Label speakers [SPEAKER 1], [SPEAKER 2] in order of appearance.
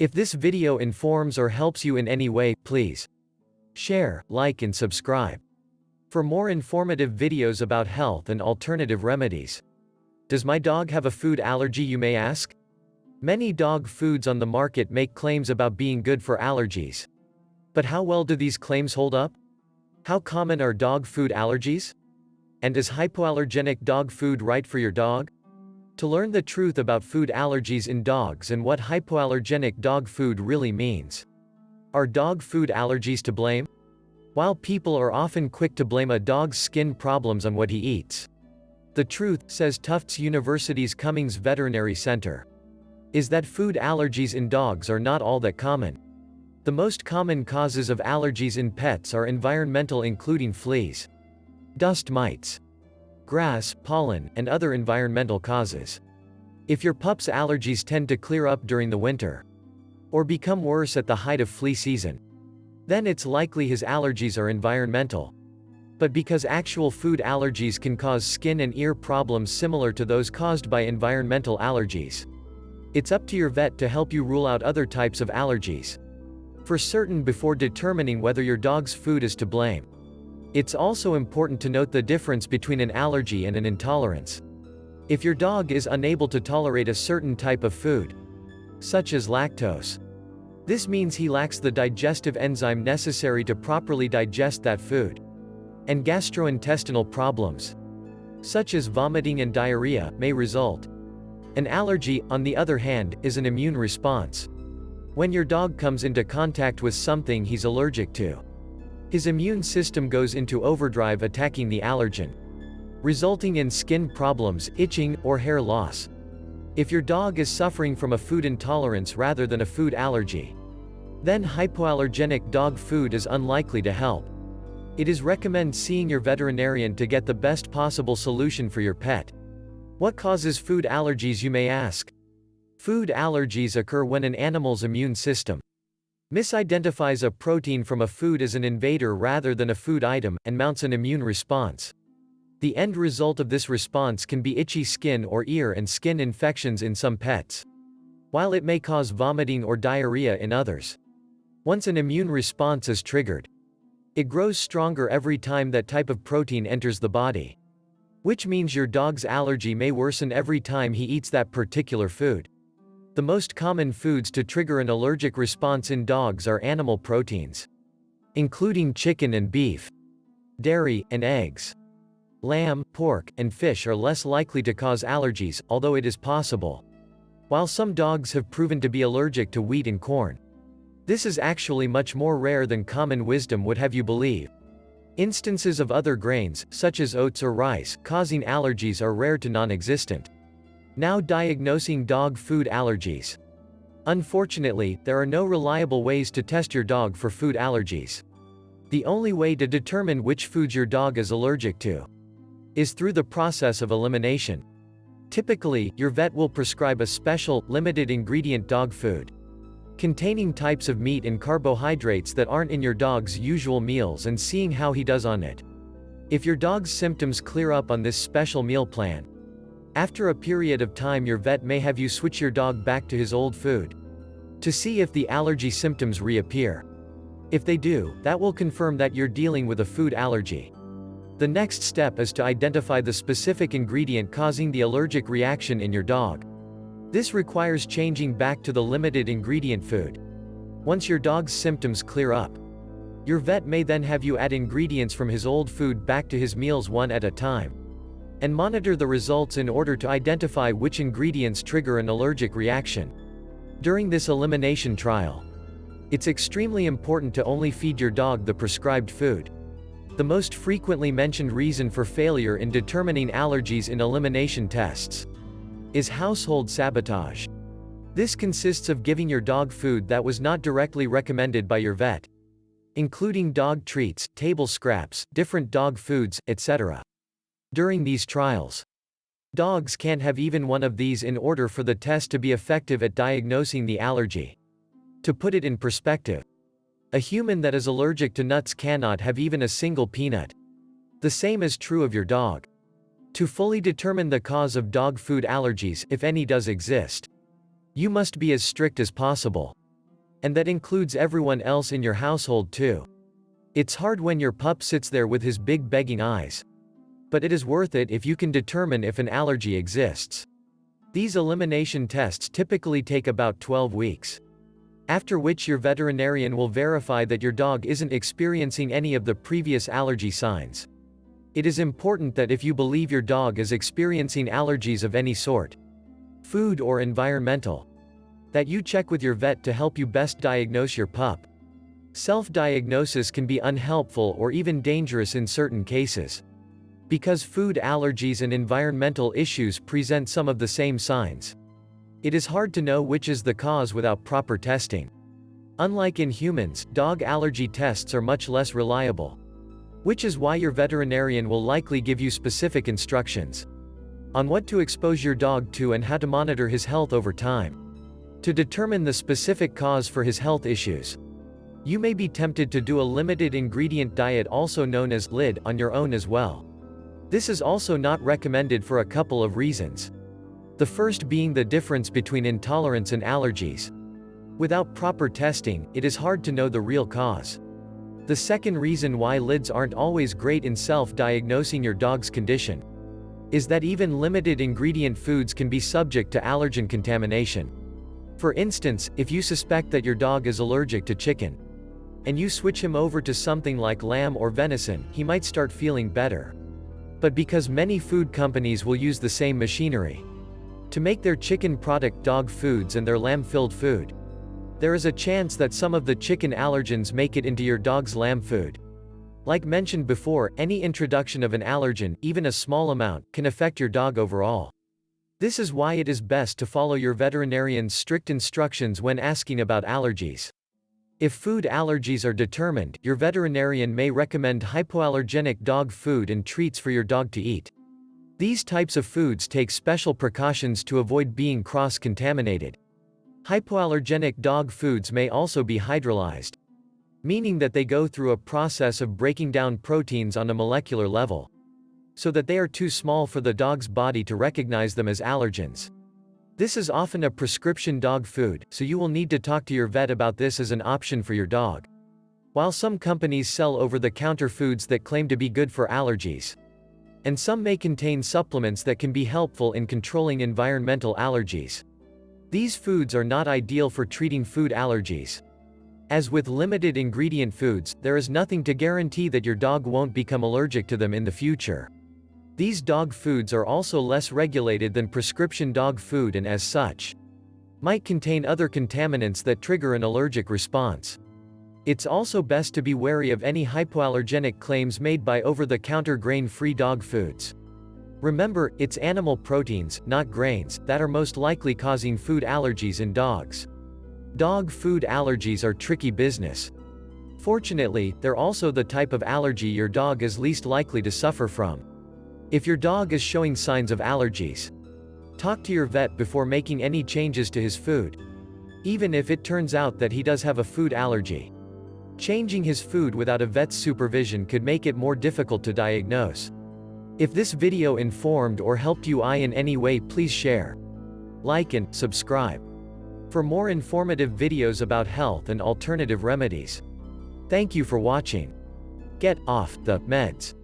[SPEAKER 1] If this video informs or helps you in any way, please share, like and subscribe. For more informative videos about health and alternative remedies. Does my dog have a food allergy, you may ask? Many dog foods on the market make claims about being good for allergies. But how well do these claims hold up? How common are dog food allergies? And is hypoallergenic dog food right for your dog? To learn the truth about food allergies in dogs and what hypoallergenic dog food really means. Are dog food allergies to blame? While people are often quick to blame a dog's skin problems on what he eats, the truth, says Tufts University's Cummings Veterinary Center, is that food allergies in dogs are not all that common. The most common causes of allergies in pets are environmental, including fleas, dust mites, grass, pollen, and other environmental causes. If your pup's allergies tend to clear up during the winter, or become worse at the height of flea season, then it's likely his allergies are environmental. But because actual food allergies can cause skin and ear problems similar to those caused by environmental allergies, it's up to your vet to help you rule out other types of allergies for certain before determining whether your dog's food is to blame. It's also important to note the difference between an allergy and an intolerance. If your dog is unable to tolerate a certain type of food, such as lactose, this means he lacks the digestive enzyme necessary to properly digest that food. And gastrointestinal problems, such as vomiting and diarrhea, may result. An allergy, on the other hand, is an immune response. When your dog comes into contact with something he's allergic to, his immune system goes into overdrive, attacking the allergen, resulting in skin problems, itching, or hair loss. If your dog is suffering from a food intolerance rather than a food allergy, then hypoallergenic dog food is unlikely to help. It is recommended seeing your veterinarian to get the best possible solution for your pet. What causes food allergies, you may ask? Food allergies occur when an animal's immune system misidentifies a protein from a food as an invader rather than a food item, and mounts an immune response. The end result of this response can be itchy skin or ear and skin infections in some pets, while it may cause vomiting or diarrhea in others. Once an immune response is triggered, it grows stronger every time that type of protein enters the body, which means your dog's allergy may worsen every time he eats that particular food. The most common foods to trigger an allergic response in dogs are animal proteins, including chicken and beef, dairy, and eggs. Lamb, pork, and fish are less likely to cause allergies, although it is possible. While some dogs have proven to be allergic to wheat and corn, this is actually much more rare than common wisdom would have you believe. Instances of other grains, such as oats or rice, causing allergies are rare to non-existent. Now, diagnosing dog food allergies. Unfortunately, there are no reliable ways to test your dog for food allergies. The only way to determine which foods your dog is allergic to is through the process of elimination. Typically, your vet will prescribe a special, limited ingredient dog food containing types of meat and carbohydrates that aren't in your dog's usual meals, and seeing how he does on it. If your dog's symptoms clear up on this special meal plan, after a period of time your vet may have you switch your dog back to his old food to see if the allergy symptoms reappear. If they do, that will confirm that you're dealing with a food allergy. The next step is to identify the specific ingredient causing the allergic reaction in your dog. This requires changing back to the limited ingredient food. Once your dog's symptoms clear up, your vet may then have you add ingredients from his old food back to his meals one at a time, and monitor the results in order to identify which ingredients trigger an allergic reaction. During this elimination trial, it's extremely important to only feed your dog the prescribed food. The most frequently mentioned reason for failure in determining allergies in elimination tests is household sabotage. This consists of giving your dog food that was not directly recommended by your vet, including dog treats, table scraps, different dog foods, etc. During these trials, dogs can't have even one of these in order for the test to be effective at diagnosing the allergy. To put it in perspective, a human that is allergic to nuts cannot have even a single peanut. The same is true of your dog. To fully determine the cause of dog food allergies, if any does exist, you must be as strict as possible. And that includes everyone else in your household too. It's hard when your pup sits there with his big begging eyes. But it is worth it if you can determine if an allergy exists. These elimination tests typically take about 12 weeks. After which your veterinarian will verify that your dog isn't experiencing any of the previous allergy signs. It is important that if you believe your dog is experiencing allergies of any sort, food or environmental, that you check with your vet to help you best diagnose your pup. Self-diagnosis can be unhelpful or even dangerous in certain cases. Because food allergies and environmental issues present some of the same signs, it is hard to know which is the cause without proper testing. Unlike in humans, dog allergy tests are much less reliable. Which is why your veterinarian will likely give you specific instructions on what to expose your dog to and how to monitor his health over time to determine the specific cause for his health issues. You may be tempted to do a limited ingredient diet, also known as LID, on your own as well. This is also not recommended for a couple of reasons. The first being the difference between intolerance and allergies. Without proper testing, it is hard to know the real cause. The second reason why lids aren't always great in self-diagnosing your dog's condition is that even limited ingredient foods can be subject to allergen contamination. For instance, if you suspect that your dog is allergic to chicken, and you switch him over to something like lamb or venison, he might start feeling better. But because many food companies will use the same machinery to make their chicken product dog foods and their lamb-filled food, there is a chance that some of the chicken allergens make it into your dog's lamb food. Like mentioned before, any introduction of an allergen, even a small amount, can affect your dog overall. This is why it is best to follow your veterinarian's strict instructions when asking about allergies. If food allergies are determined, your veterinarian may recommend hypoallergenic dog food and treats for your dog to eat. These types of foods take special precautions to avoid being cross-contaminated. Hypoallergenic dog foods may also be hydrolyzed, meaning that they go through a process of breaking down proteins on a molecular level, so that they are too small for the dog's body to recognize them as allergens. This is often a prescription dog food, so you will need to talk to your vet about this as an option for your dog. While some companies sell over-the-counter foods that claim to be good for allergies, and some may contain supplements that can be helpful in controlling environmental allergies, these foods are not ideal for treating food allergies. As with limited ingredient foods, there is nothing to guarantee that your dog won't become allergic to them in the future. These dog foods are also less regulated than prescription dog food and as such, might contain other contaminants that trigger an allergic response. It's also best to be wary of any hypoallergenic claims made by over-the-counter grain-free dog foods. Remember, it's animal proteins, not grains, that are most likely causing food allergies in dogs. Dog food allergies are tricky business. Fortunately, they're also the type of allergy your dog is least likely to suffer from. If your dog is showing signs of allergies, talk to your vet before making any changes to his food. Even if it turns out that he does have a food allergy, changing his food without a vet's supervision could make it more difficult to diagnose. If this video informed or helped you in any way, please share, like and subscribe for more informative videos about health and alternative remedies. Thank you for watching. Get off the meds.